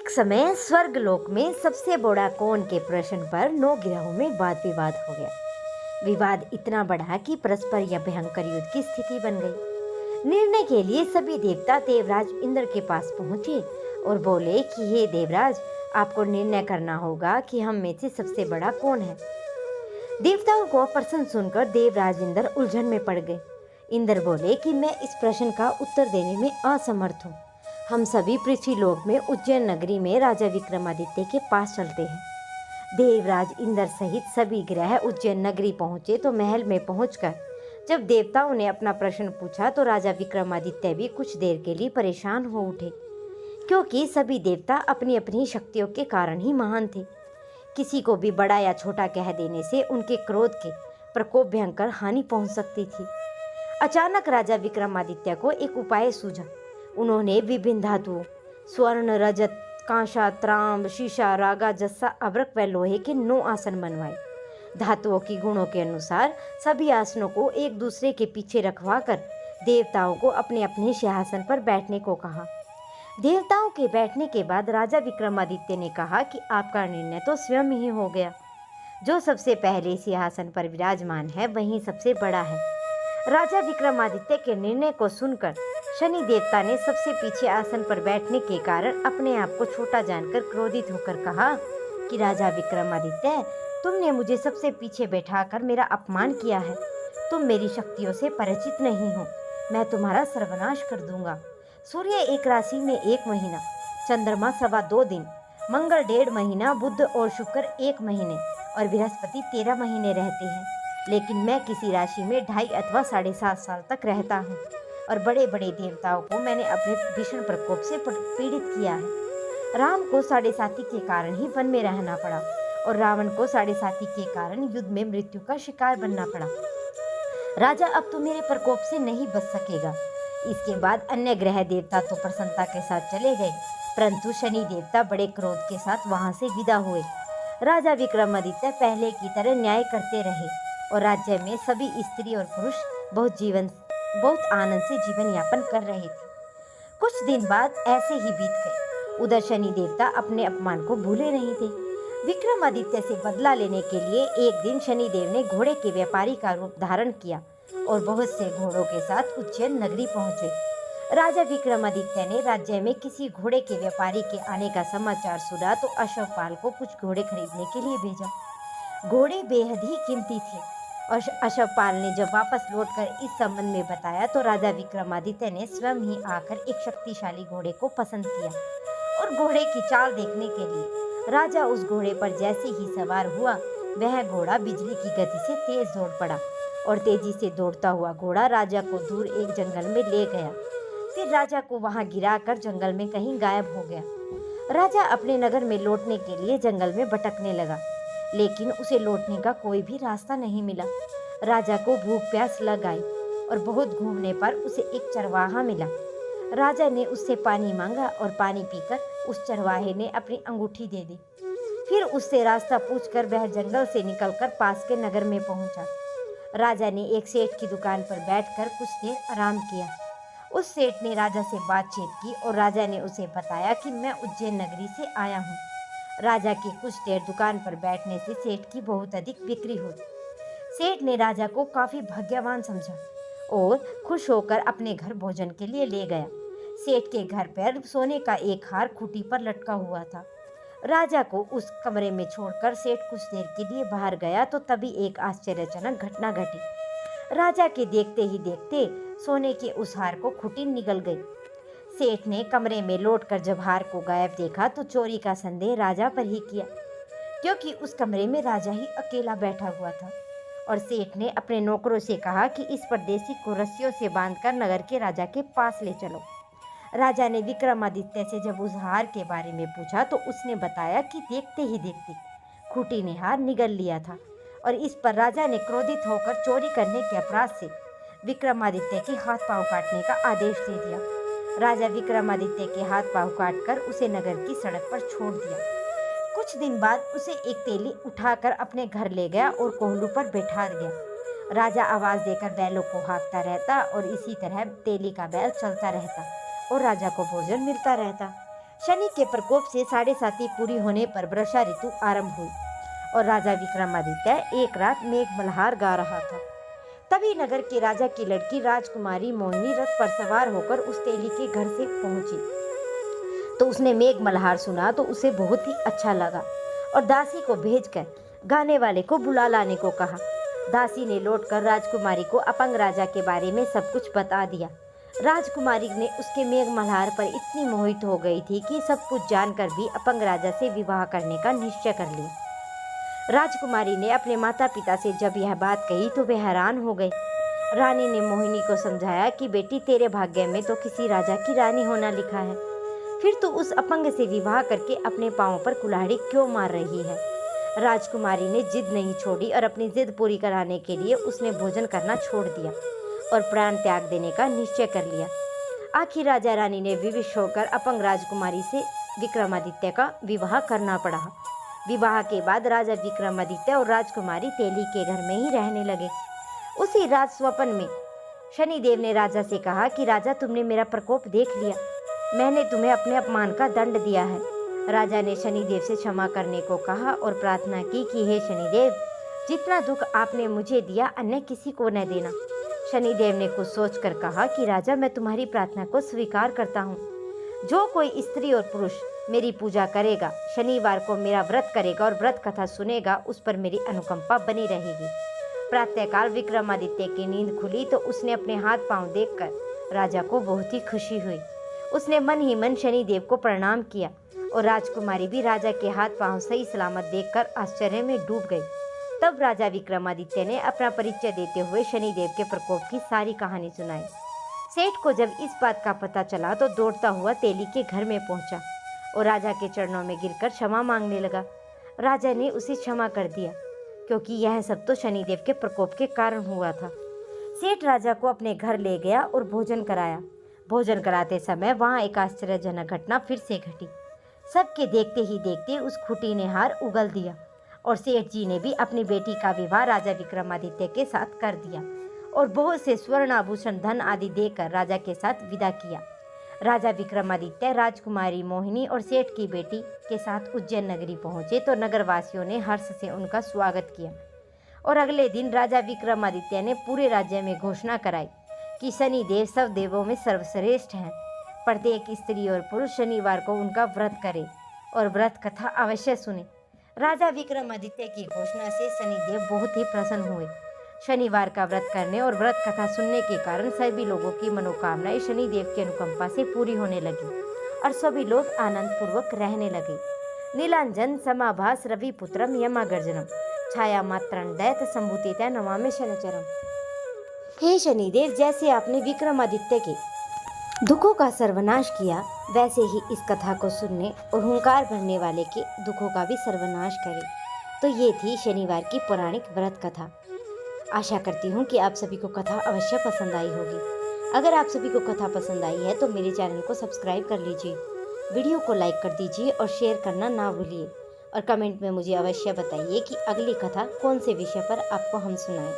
एक समय स्वर्गलोक में सबसे बड़ा कौन के प्रश्न पर 9 ग्रहों में वाद विवाद हो गया। विवाद इतना बढ़ा कि परस्पर या भयंकर युद्ध की स्थिति बन गई। निर्णय के लिए सभी देवता देवराज इंद्र के पास पहुंचे और बोले कि हे देवराज, आपको निर्णय करना होगा कि हम में से सबसे बड़ा कौन है। देवताओं को प्रश्न सुनकर देवराज इंद्र उलझन में पड़ गए। इंद्र बोले कि मैं इस प्रश्न का उत्तर देने में असमर्थ हूँ। हम सभी पृथ्वीलोक में उज्जैन नगरी में राजा विक्रमादित्य के पास चलते हैं। देवराज इंद्र सहित सभी ग्रह उज्जैन नगरी पहुंचे तो महल में पहुंचकर जब देवताओं ने अपना प्रश्न पूछा तो राजा विक्रमादित्य भी कुछ देर के लिए परेशान हो उठे, क्योंकि सभी देवता अपनी अपनी शक्तियों के कारण ही महान थे। किसी को भी बड़ा या छोटा कह देने से उनके क्रोध के प्रकोप भयंकर हानि पहुंच सकती थी। अचानक राजा विक्रमादित्य को एक उपाय सूझा। उन्होंने विभिन्न धातुओं स्वर्ण, रजत, कांसा, ताम्र, शीशा, रागा, जस्सा, अभ्रक व लोहे के 9 आसन बनवाए। धातुओं की गुणों के अनुसार सभी आसनों को एक दूसरे के पीछे रखवा कर देवताओं को अपने अपने सिंहासन पर बैठने को कहा। देवताओं के बैठने के बाद राजा विक्रमादित्य ने कहा कि आपका निर्णय तो स्वयं ही हो गया। जो सबसे पहले सिंहासन पर विराजमान है वही सबसे बड़ा है। राजा विक्रमादित्य के निर्णय को सुनकर शनि देवता ने सबसे पीछे आसन पर बैठने के कारण अपने आप को छोटा जानकर क्रोधित होकर कहा कि राजा विक्रमादित्य, तुमने मुझे सबसे पीछे बैठाकर मेरा अपमान किया है। तुम मेरी शक्तियों से परिचित नहीं हो। मैं तुम्हारा सर्वनाश कर दूंगा। सूर्य एक राशि में 1 महीना, चंद्रमा 2.25 दिन, मंगल 1.5 महीना, बुध और शुक्र 1 महीने और बृहस्पति 13 महीने रहते हैं। लेकिन मैं किसी राशि में 2.5 अथवा 7.5 साल तक रहता हूँ और बड़े बड़े देवताओं को मैंने अपने भीषण प्रकोप से पीड़ित किया है। राम को 7.5 के कारण ही वन में रहना पड़ा और रावण को 7.5 के कारण युद्ध में मृत्यु का शिकार बनना पड़ा। राजा, अब तो मेरे प्रकोप से नहीं बच सकेगा। इसके बाद अन्य ग्रह देवता तो प्रसन्नता के साथ चले गए, परंतु शनि देवता बड़े क्रोध के साथ वहां से विदा हुए। राजा विक्रमादित्य पहले की तरह न्याय करते रहे और राज्य में सभी स्त्री और पुरुष बहुत आनंद से जीवन यापन कर रहे थे। कुछ दिन बाद ऐसे ही बीत गए। उधर शनि देवता अपने अपमान को भूले नहीं थे। विक्रमादित्य से बदला लेने के लिए एक दिन शनिदेव ने घोड़े के व्यापारी का रूप धारण किया और बहुत से घोड़ों के साथ उज्जैन नगरी पहुंचे। राजा विक्रमादित्य ने राज्य में किसी घोड़े के व्यापारी के आने का समाचार सुना तो अश्वपाल को कुछ घोड़े खरीदने के लिए भेजा। घोड़े बेहद ही कीमती थे और अश्वपाल ने जब वापस लौटकर इस संबंध में बताया तो राजा विक्रमादित्य ने स्वयं ही आकर एक शक्तिशाली घोड़े को पसंद किया और घोड़े की चाल देखने के लिए राजा उस घोड़े पर जैसे ही सवार हुआ, वह घोड़ा बिजली की गति से तेज दौड़ पड़ा और तेजी से दौड़ता हुआ घोड़ा राजा को दूर एक जंगल में ले गया। फिर राजा को वहां गिराकर जंगल में कहीं गायब हो गया। राजा अपने नगर में लौटने के लिए जंगल में भटकने लगा, लेकिन उसे लौटने का कोई भी रास्ता नहीं मिला। राजा को भूख प्यास लग आई और बहुत घूमने पर उसे एक चरवाहा मिला। राजा ने उससे पानी मांगा और पानी पीकर उस चरवाहे ने अपनी अंगूठी दे दी। फिर उससे रास्ता पूछकर वह जंगल से निकलकर पास के नगर में पहुंचा। राजा ने एक सेठ की दुकान पर बैठकर कुछ देर आराम किया। उस सेठ ने राजा से बातचीत की और राजा ने उसे बताया कि मैं उज्जैन नगरी से आया हूँ। राजा के कुछ देर दुकान पर बैठने से सेठ की बहुत अधिक बिक्री हुई। सेठ ने राजा को काफी भाग्यवान समझा और खुश होकर अपने घर भोजन के लिए ले गया। सेठ के घर पर सोने का एक हार खूंटी पर लटका हुआ था। राजा को उस कमरे में छोड़कर सेठ कुछ देर के लिए बाहर गया तो तभी एक आश्चर्यजनक घटना घटी। राजा के देखते ही देखते सोने के उस हार को खूंटी निगल गई। सेठ ने कमरे में लौटकर जब हार को गायब देखा तो चोरी का संदेह राजा पर ही किया, क्योंकि उस कमरे में राजा ही अकेला बैठा हुआ था। और सेठ ने अपने नौकरों से कहा कि इस परदेसी को रस्सियों से बांधकर नगर के राजा के पास ले चलो। राजा ने विक्रमादित्य से जब उस हार के बारे में पूछा तो उसने बताया कि देखते ही देखते खूंटी ने हार निगल लिया था और इस पर राजा ने क्रोधित होकर चोरी करने के अपराध से विक्रमादित्य के हाथ पांव काटने का आदेश दे दिया। राजा विक्रमादित्य के हाथ पांव काटकर उसे नगर की सड़क पर छोड़ दिया। कुछ दिन बाद उसे एक तेली उठाकर अपने घर ले गया और कोहलू पर बैठा दिया। राजा आवाज देकर बैलों को हाँकता रहता और इसी तरह तेली का बैल चलता रहता और राजा को भोजन मिलता रहता। शनि के प्रकोप से 7.5 पूरी होने पर वर्षा ऋतु आरंभ हुई और राजा विक्रमादित्य एक रात मेघ मल्हार गा रहा था। तभी नगर के राजा की लड़की राजकुमारी मोहिनी रथ पर सवार होकर उस तेली के घर से पहुंची। तो उसने मेघ मल्हार सुना तो उसे बहुत ही अच्छा लगा और दासी को भेजकर गाने वाले को बुला लाने को कहा। दासी ने लौटकर राजकुमारी को अपंग राजा के बारे में सब कुछ बता दिया। राजकुमारी ने उसके मेघ मल्हार पर इतनी मोहित हो गई थी कि सब कुछ जानकर भी अपंग राजा से विवाह करने का निश्चय कर लिया। राजकुमारी ने अपने माता पिता से जब यह बात कही तो वे हैरान हो गए। रानी ने मोहिनी को समझाया कि बेटी, तेरे भाग्य में तो किसी राजा की रानी होना लिखा है, फिर तू उस अपंग से विवाह करके अपने पांव पर कुल्हाड़ी क्यों मार रही है। राजकुमारी ने जिद नहीं छोड़ी और अपनी जिद पूरी कराने के लिए उसने भोजन करना छोड़ दिया और प्राण त्याग देने का निश्चय कर लिया। आखिर राजा रानी ने विवश होकर अपंग राजकुमारी से विक्रमादित्य का विवाह करना पड़ा। विवाह के बाद राजा विक्रमादित्य और राजकुमारी तेली के घर में ही रहने लगे। उसी रात स्वप्न में शनिदेव ने राजा से कहा कि राजा, तुमने मेरा प्रकोप देख लिया, मैंने तुम्हें अपने अपमान का दंड दिया है। राजा ने शनिदेव से क्षमा करने को कहा और प्रार्थना की कि हे शनिदेव, जितना दुख आपने मुझे दिया अन्य किसी को न देना। शनिदेव ने कुछ सोचकर कहा कि राजा, मैं तुम्हारी प्रार्थना को स्वीकार करता हूँ। जो कोई स्त्री और पुरुष मेरी पूजा करेगा, शनिवार को मेरा व्रत करेगा और व्रत कथा सुनेगा, उस पर मेरी अनुकंपा बनी रहेगी। प्रातःकाल विक्रमादित्य की नींद खुली तो उसने अपने हाथ पांव देखकर राजा को बहुत ही खुशी हुई। उसने मन ही मन शनिदेव को प्रणाम किया और राजकुमारी भी राजा के हाथ पांव सही सलामत देखकर आश्चर्य में डूब गई। तब राजा विक्रमादित्य ने अपना परिचय देते हुए शनिदेव के प्रकोप की सारी कहानी सुनाई। सेठ को जब इस बात का पता चला तो दौड़ता हुआ तेली के घर में पहुंचा और राजा के चरणों में गिरकर क्षमा मांगने लगा। राजा ने उसे क्षमा कर दिया क्योंकि यह सब तो शनिदेव के प्रकोप के कारण हुआ था। सेठ राजा को अपने घर ले गया और भोजन कराया। भोजन कराते समय वहाँ एक आश्चर्यजनक घटना फिर से घटी। सबके देखते ही देखते उस खूंटी ने हार उगल दिया और सेठ जी ने भी अपनी बेटी का विवाह राजा विक्रमादित्य के साथ कर दिया और बहुत से स्वर्ण आभूषण धन आदि देकर राजा के साथ विदा किया। राजा विक्रमादित्य राजकुमारी मोहिनी और सेठ की बेटी के साथ उज्जैन नगरी पहुंचे तो नगरवासियों ने हर्ष से उनका स्वागत किया और अगले दिन राजा विक्रमादित्य ने पूरे राज्य में घोषणा कराई कि शनिदेव सब देवों में सर्वश्रेष्ठ हैं। प्रत्येक स्त्री और पुरुष शनिवार को उनका व्रत करे और व्रत कथा अवश्य सुने। राजा विक्रमादित्य की घोषणा से शनिदेव बहुत ही प्रसन्न हुए। शनिवार का व्रत करने और व्रत कथा सुनने के कारण सभी लोगों की मनोकामनाएं शनिदेव की अनुकंपा से पूरी होने लगी और सभी लोग आनंद पूर्वक रहने लगे। नीलांजन समाभास रविपुत्रम यमागर्जनम छाया मात्रं दैत संभूतितः नमामि शनिचरम। हे शनिदेव, जैसे आपने विक्रमादित्य के दुखों का सर्वनाश किया, वैसे ही इस कथा को सुनने और हुंकार भरने वाले के दुखों का भी सर्वनाश करें। तो ये थी शनिवार की पौराणिक व्रत कथा। आशा करती हूँ कि आप सभी को कथा अवश्य पसंद आई होगी। अगर आप सभी को कथा पसंद आई है तो मेरे चैनल को सब्सक्राइब कर लीजिए, वीडियो को लाइक कर दीजिए और शेयर करना ना भूलिए और कमेंट में मुझे अवश्य बताइए कि अगली कथा कौन से विषय पर आपको हम सुनाएं।